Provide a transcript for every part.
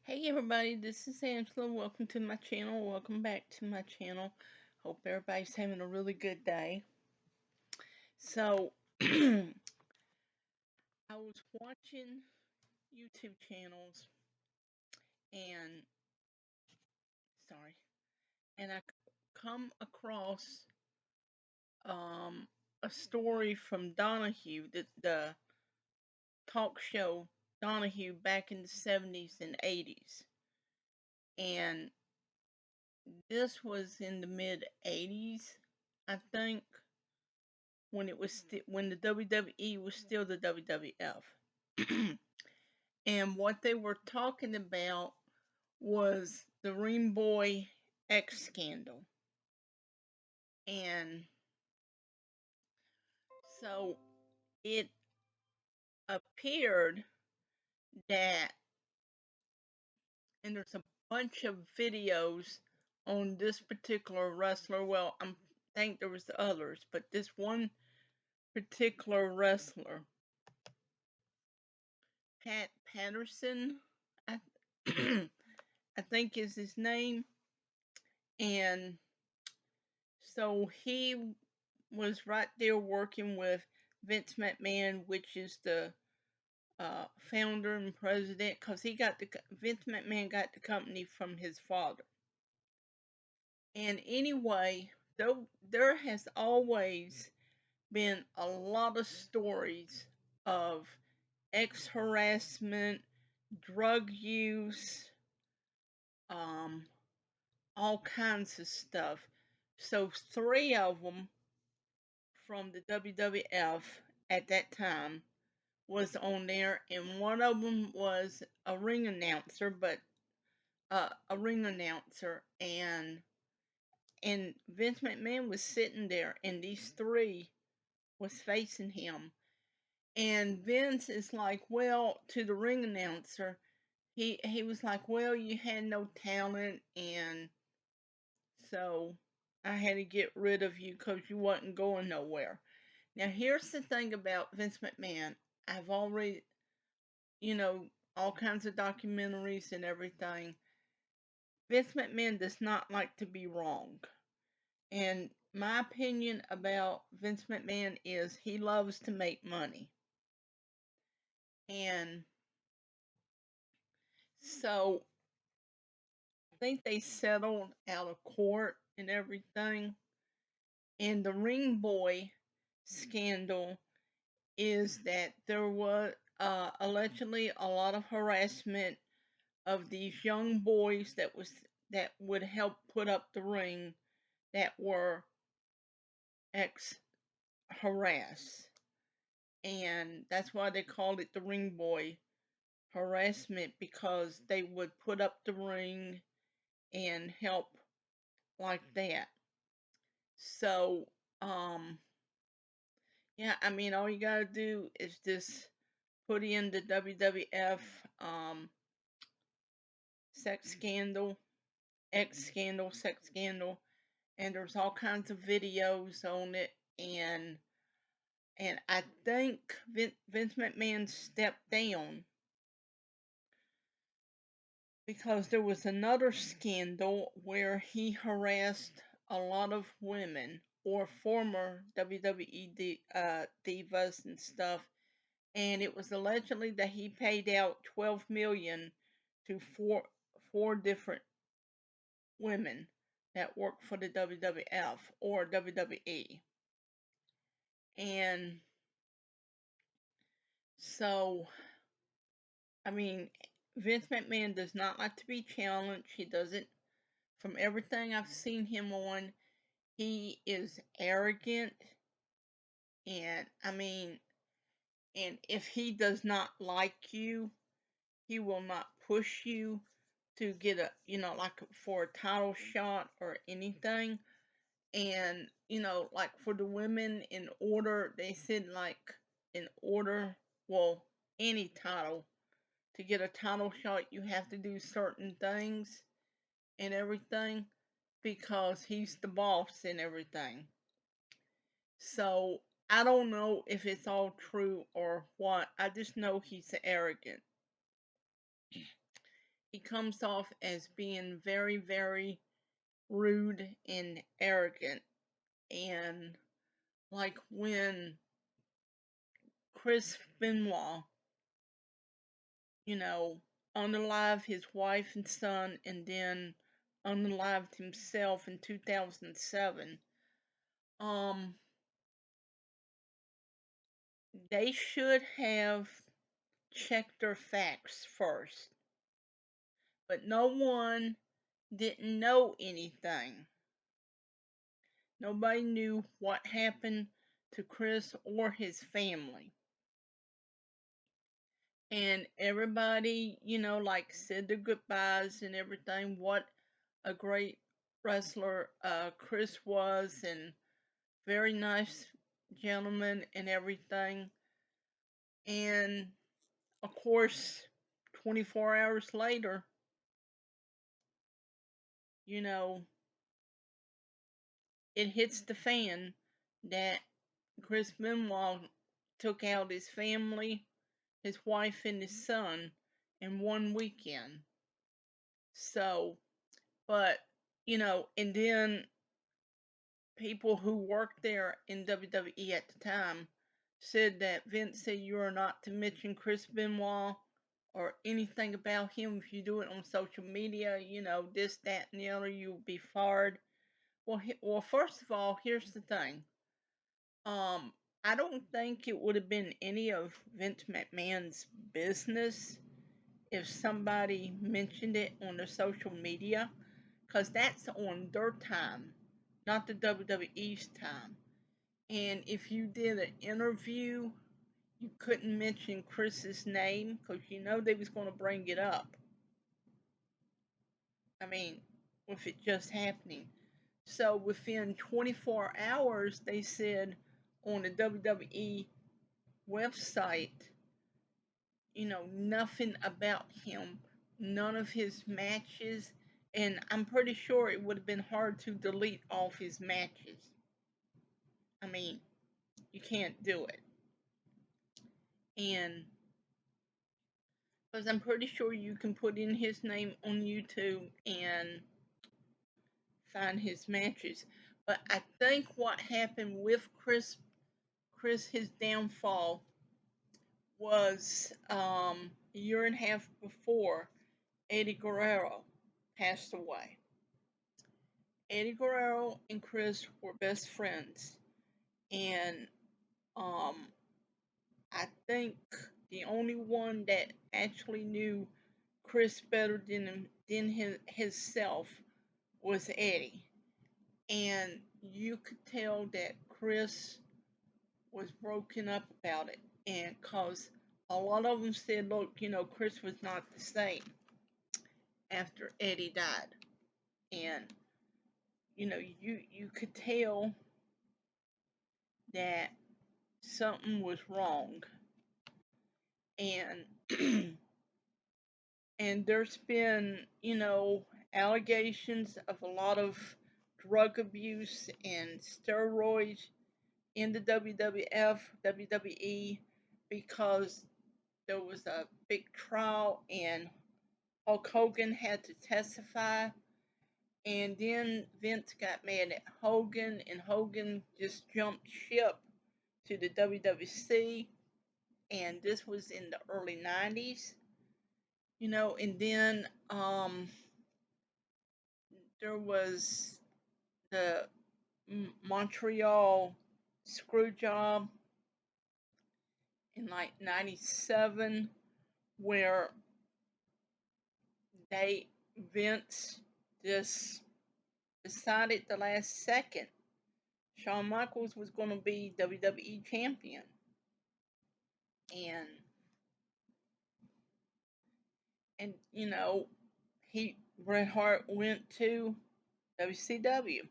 Hey everybody, this is Angela. Welcome to my channel. Welcome back to my channel. Hope everybody's having a really good day. So, I was watching YouTube channels and, sorry, and I come across um, a story from Donahue, the talk show Donahue back in the 70s and 80s. And this was in the mid 80s, I think, when when the WWE was still the WWF. And what they were talking about was the Ring Boy X scandal. And so it appeared that, and there's a bunch of videos on this particular wrestler. Well, I think there was others, but this one particular wrestler, Pat Patterson, I, I think is his name. And so he was right there working with Vince McMahon, which is the founder and president, because Vince McMahon got the company from his father. And anyway, there has always been a lot of stories of ex harassment, drug use, um, all kinds of stuff. So three of them from the WWF at that time was on there, and one of them was a ring announcer, and Vince McMahon was sitting there, and these three was facing him, and Vince is like, well, to the ring announcer, he was like, well, you had no talent, and so I had to get rid of you because you wasn't going nowhere. Now, here's the thing about Vince McMahon. I've already, you know, all kinds of documentaries and everything. Vince McMahon does not like to be wrong. And my opinion about Vince McMahon is he loves to make money. And so I think they settled out of court and everything. And the Ring Boy scandal is that there was allegedly a lot of harassment of these young boys that would help put up the ring that were ex harass, and that's why they called it the Ring Boy harassment, because they would put up the ring and help like that. So yeah, I mean, all you gotta do is just put in the WWF sex scandal, X scandal, sex scandal, and there's all kinds of videos on it. And I think Vince McMahon stepped down because there was another scandal where he harassed a lot of women or former WWE divas and stuff, and it was allegedly that he paid out 12 million to four different women that worked for the WWF or WWE. And so, I mean, Vince McMahon does not like to be challenged. He doesn't, from everything I've seen him on, he is arrogant. And I mean, and if he does not like you, he will not push you to get like for a title shot or anything. And, like for the women, they said, like, in order, well, any title, to get a title shot, you have to do certain things and everything because he's the boss and everything. So I don't know if it's all true or what. I just know he's arrogant. he comes off as being very, very rude and arrogant. And like when Chris Benoit, you know, unalived his wife and son and then unalived himself in 2007, um, they should have checked their facts first. But no one didn't know anything. Nobody knew what happened to Chris or his family. And everybody, like said their goodbyes and everything. What a great wrestler Chris was, and very nice gentleman and everything. And of course, 24 hours later, you know, it hits the fan that Chris Benoit took out his family, his wife, and his son in one weekend. So, but, and then people who worked there in WWE at the time said that Vince said you are not to mention Chris Benoit or anything about him. If you do it on social media, this, that, and the other, you'll be fired. Well, first of all, here's the thing. I don't think it would have been any of Vince McMahon's business if somebody mentioned it on their social media, because that's on their time, not the WWE's time. And if you did an interview, you couldn't mention Chris's name because they was going to bring it up. I mean, with it just happening. So within 24 hours, they said on the WWE website, nothing about him, none of his matches, and I'm pretty sure it would have been hard to delete off his matches. I mean, you can't do it. And because I'm pretty sure you can put in his name on YouTube and find his matches. But I think what happened with Chris, his downfall was a year and a half before Eddie Guerrero passed away. Eddie Guerrero and Chris were best friends, and I think the only one that actually knew Chris better than himself was Eddie, and you could tell that Chris was broken up about it, and cause a lot of them said, look, Chris was not the same after Eddie died, and you could tell that something was wrong, and and there's been allegations of a lot of drug abuse and steroids in the WWF, WWE, because there was a big trial and Hulk Hogan had to testify. And then Vince got mad at Hogan, and Hogan just jumped ship to the WWC. And this was in the early 90s, and then there was the Montreal screw job in like 97 where Vince just decided the last second Shawn Michaels was going to be WWE champion, and Bret Hart went to WCW.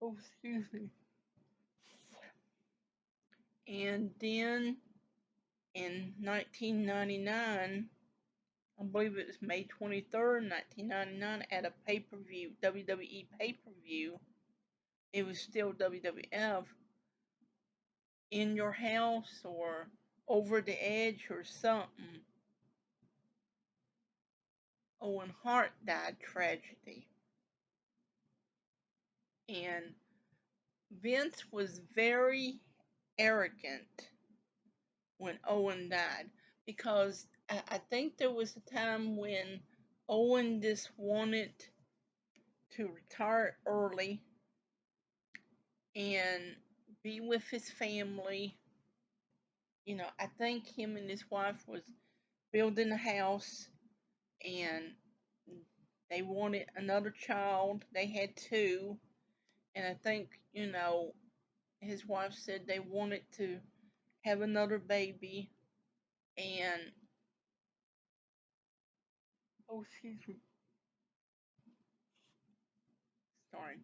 Oh, excuse me. And then in 1999, I believe it was May 23rd, 1999, at a pay-per-view, WWE pay-per-view, it was still WWF, In Your House or Over the Edge or something, Owen Hart died tragedy. And Vince was very arrogant when Owen died, because I think there was a time when Owen just wanted to retire early and be with his family. I think him and his wife was building a house, and they wanted another child. They had two, and I think, his wife said they wanted to have another baby, and oh, excuse me, sorry.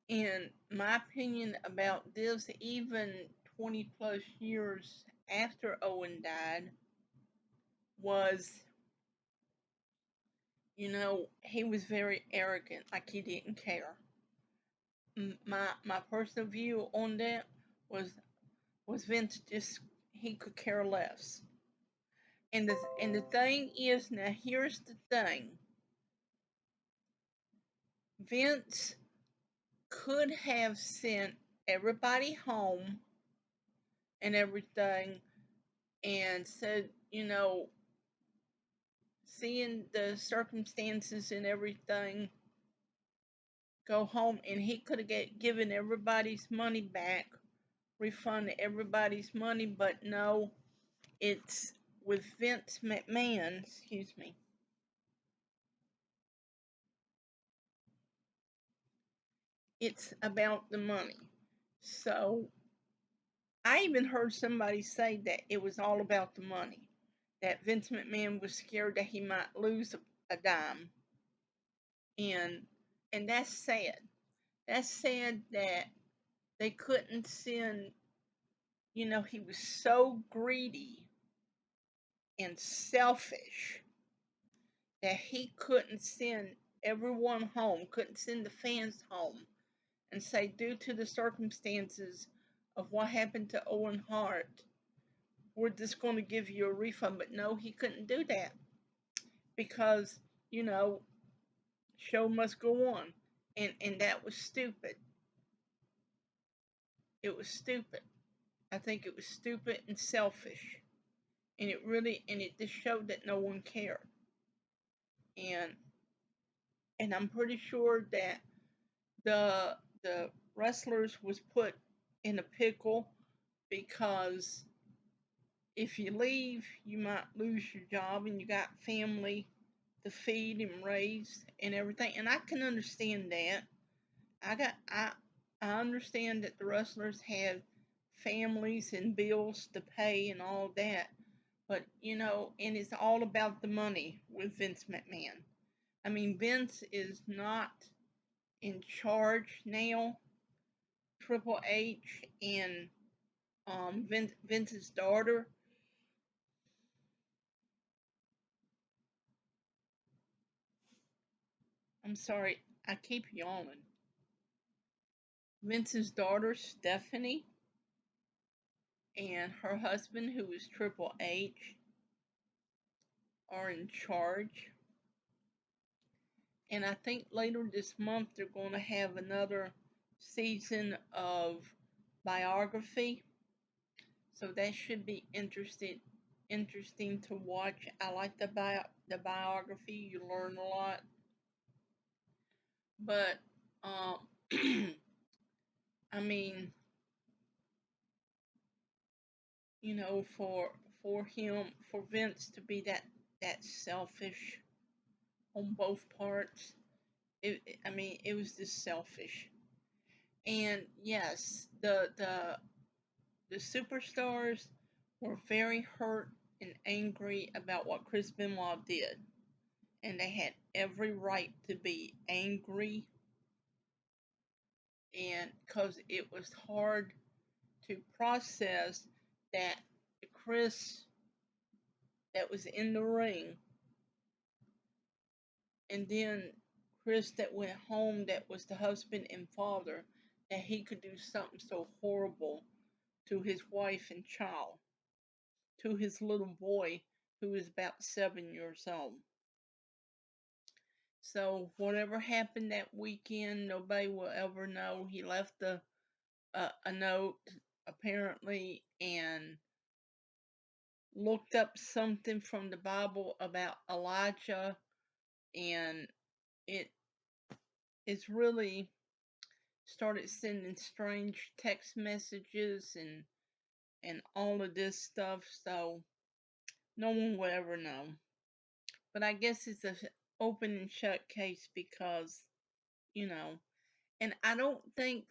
And my opinion about this, even 20 plus years after Owen died, was, he was very arrogant, like he didn't care. My personal view on that was Vince just, he could care less. And the thing is, now here's the thing. Vince could have sent everybody home and everything, and said, seeing the circumstances and everything, go home, and he could have given everybody's money back, refunded everybody's money, but no, it's with Vince McMahon, excuse me. It's about the money. So I even heard somebody say that it was all about the money. That Vince McMahon was scared that he might lose a dime. And that's sad. That's sad that they couldn't send, he was so greedy and selfish that he couldn't send everyone home, couldn't send the fans home and say, due to the circumstances of what happened to Owen Hart, we're just going to give you a refund. But no, he couldn't do that because, show must go on. And that was stupid. It was stupid. I think it was stupid and selfish. And it just showed that no one cared. And I'm pretty sure that the wrestlers was put in a pickle, because if you leave, you might lose your job, and you got family to feed and raise and everything. And I can understand that. I understand that the wrestlers have families and bills to pay and all that. But, and it's all about the money with Vince McMahon. I mean, Vince is not in charge now. Triple H and Vince's daughter. I'm sorry, I keep yawning. Vince's daughter, Stephanie, and her husband, who is Triple H, are in charge. And I think later this month they're going to have another season of biography. So that should be interesting to watch. I like the biography. You learn a lot. But I mean, for Vince to be that selfish on both parts, it was just selfish. And yes, the superstars were very hurt and angry about what Chris Benoit did, and they had every right to be angry, and because it was hard to process that Chris that was in the ring, and then Chris that went home, that was the husband and father, that he could do something so horrible to his wife and child, to his little boy who was about 7 years old. So whatever happened that weekend, nobody will ever know. He left a note apparently and looked up something from the Bible about Elijah, and it is really started sending strange text messages and all of this stuff. So no one will ever know. But I guess it's a open and shut case because, you know, and I don't think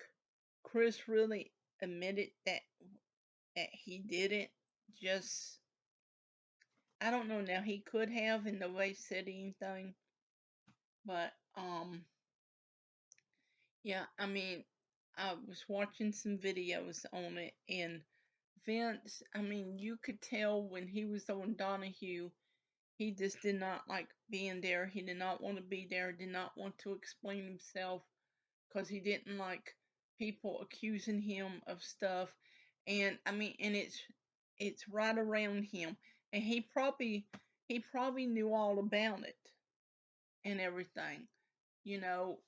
Chris really admitted that he did it. Just I don't know now. He could have, in the way said anything, but yeah. I mean, I was watching some videos on it, and Vince. I mean, you could tell when he was on Donahue, he just did not like being there. He did not want to be there. Did not want to explain himself because he didn't like people accusing him of stuff. And I mean, and it's right around him, and he probably knew all about it and everything, you know.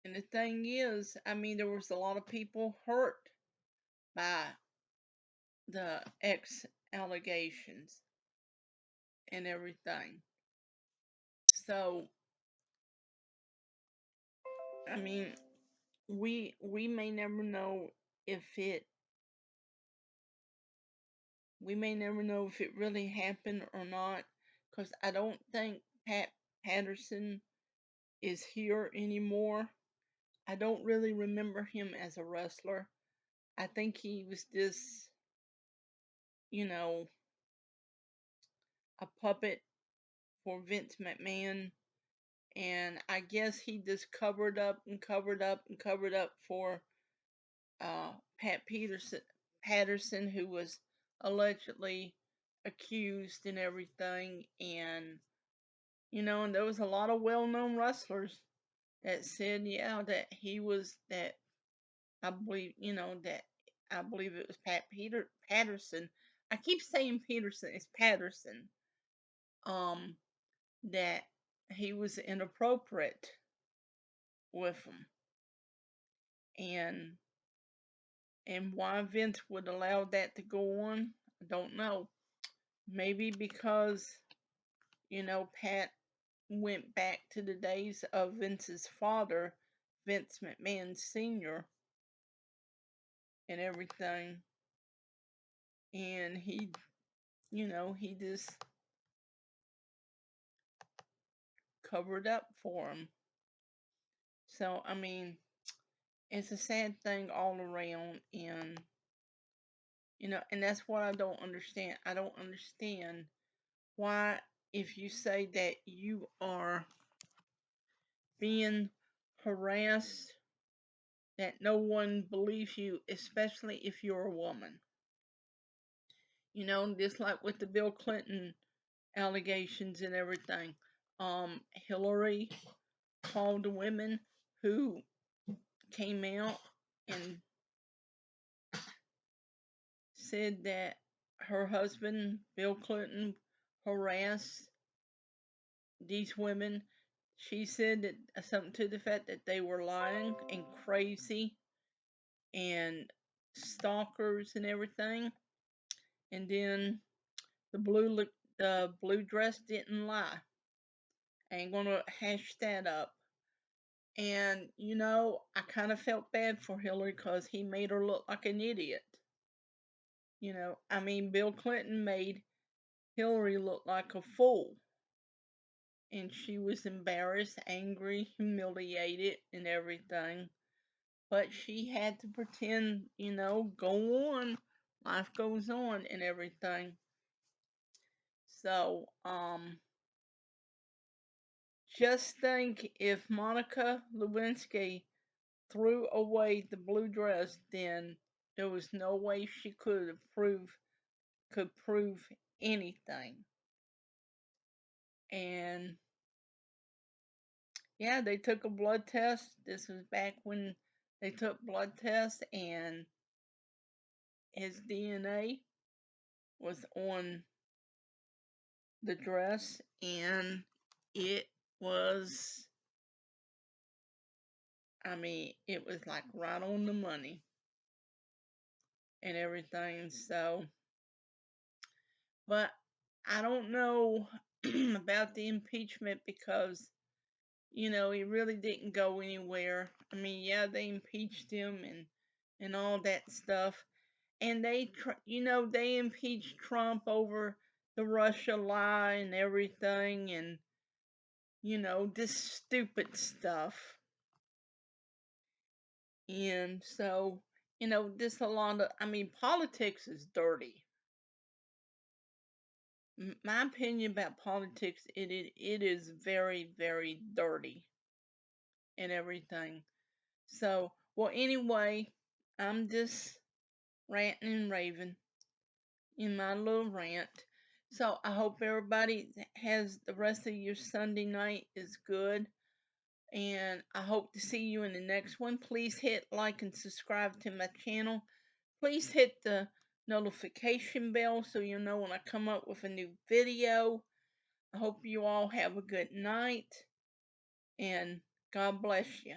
And the thing is, I mean, there was a lot of people hurt by the ex allegations and everything. So, I mean, we may never know if it we may never know if it really happened or not, because I don't think Pat Patterson is here anymore. I don't really remember him as a wrestler. I think he was just, you know, a puppet for Vince McMahon, and I guess he just covered up and covered up and covered up for Pat Patterson, who was allegedly accused and everything, and and there was a lot of well-known wrestlers that said, yeah, that he was that. I believe, that I believe it was Patterson. I keep saying Peterson. It's Patterson. Um, that he was inappropriate with him, and why Vince would allow that to go on, I don't know. Maybe because Pat went back to the days of Vince's father, Vince McMahon Sr., and everything, and he just covered up for him. So I mean, it's a sad thing all around, and and that's what I don't understand. I don't understand why, if you say that you are being harassed, that no one believes you, especially if you're a woman. Just like with the Bill Clinton allegations and everything. Hillary called the women who came out and said that her husband, Bill Clinton, harassed these women. She said that something to the fact that they were lying and crazy and stalkers and everything. And then the blue dress didn't lie. I ain't gonna hash that up. And I kind of felt bad for Hillary because he made her look like an idiot. I mean, Bill Clinton made Hillary looked like a fool. And she was embarrassed, angry, humiliated, and everything. But she had to pretend, go on. Life goes on and everything. So, just think if Monica Lewinsky threw away the blue dress, then there was no way she could prove anything. And yeah, they took a blood test. This was back when they took blood tests, and his DNA was on the dress, and it was, I mean, it was like right on the money and everything. So, but I don't know about the impeachment because, he really didn't go anywhere. I mean, yeah, they impeached him and all that stuff. And they impeached Trump over the Russia lie and everything, and this stupid stuff. And so, this a lot of, I mean, politics is dirty. My opinion about politics, it is very, very dirty and everything. So, well, anyway, I'm just ranting and raving in my little rant. So I hope everybody has the rest of your Sunday night is good. And I hope to see you in the next one. Please hit like and subscribe to my channel. Please hit the notification bell so you'll know when I come up with a new video. I hope you all have a good night. And God bless you.